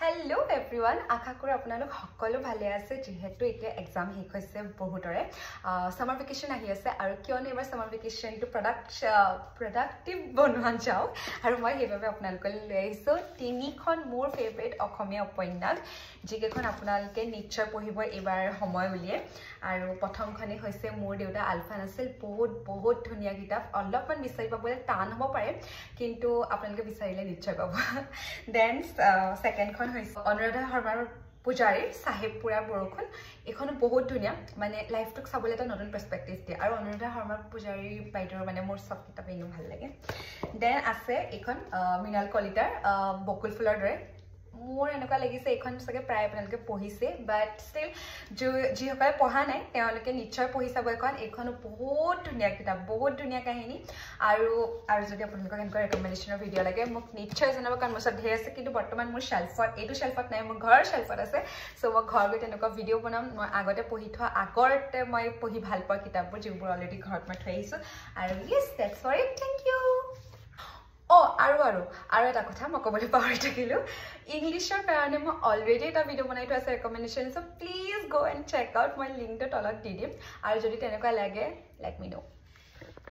Hello everyone, আশা কৰো আপোনালোক সকলো ভালে আছে যেহেতু এতিয়া এক্সাম শেষ হৈছে বহুতৰে সামাৰ ভেকেশন আহি আছে আৰু কিয়নো এবাৰ সামাৰ ভেকেশন টু প্ৰডাক্টিভ বনোৱা যাও আৰু মই সেইভাবে আপোনালোকলৈ লৈ আহিছো তিনিখন মোৰ ফেভাৰিট অসমীয়া উপন্যাস যিকেখন আপোনালোকে নিশ্চয় পঢ়িব এবাৰ সময় উলিয়ে আৰু প্ৰথমখনে হৈছে মোৰ দেউতা আলফান আছিল বহুত ধুনীয়া কিতাপ অলপমান বিচাৰি পাবলৈ টান হ'ব পাৰে কিন্তু আপোনালোকে বিচাৰিলে নিশ্চয় পাব দেন সেকেন্ডখন হৈছে অনুৰাধা শৰ্মাৰ পূজাৰী সাহেবপুৰা বৰষুণ এখন বহুত ধুনীয়া মানে লাইফটোক চাবলৈ এটা নতুন পাৰ্সপেক্টিভ দিয়ে আৰু অনুৰাধা শৰ্মাৰ পূজাৰী বাইদেউৰ মানে মোৰ সব কিতাপ ইনো ভাল লাগে দেন আছে এখন মৃণাল কলিতাৰ বকুল ফুলৰ দৰে মোৰ এনেকুৱা লাগিছে এখন সকে প্ৰায় আপোনালোকে পঢ়িছে বাট ষ্টিল যিসকলে পঢ়া নাই তেওঁলোকে নিশ্চয় পঢ়ি চাব এখন বহুত ধুনীয়া কিতাপ বহুত ধুনীয়া কাহিনী আৰু যদি আপোনালোকক এনেকুৱা ৰেকমেণ্ডেশ্যনৰ ভিডিঅ' লাগে মোক নিশ্চয় জনাব কাৰণ মোৰ ওচৰত ঢেৰ আছে কিন্তু বৰ্তমান মোৰ এইটো শেল্ফত নাই মোৰ ঘৰৰ শেল্ফত আছে চ' মই ঘৰ গৈ তেনেকুৱা ভিডিঅ' বনাম মই আগতে পঢ়ি থোৱা আগতে মই পঢ়ি ভাল পোৱা কিতাপবোৰ যিবোৰ অলৰেডি ঘৰত মই থৈ আহিছোঁ আৰু yes that's for it thank you আৰু এটা কথা মই ক'বলৈ পাহৰি থাকিলোঁ ইংলিছৰ কাৰণে মই অলৰেডি এটা ভিডিঅ' বনাই থোৱা আছে ৰেকমেণ্ডেশ্যন চ' প্লিজ গ' এণ্ড চেক আউট মই লিংকটো তলত দি দিম আৰু যদি তেনেকুৱা লাগে লেট মি ন'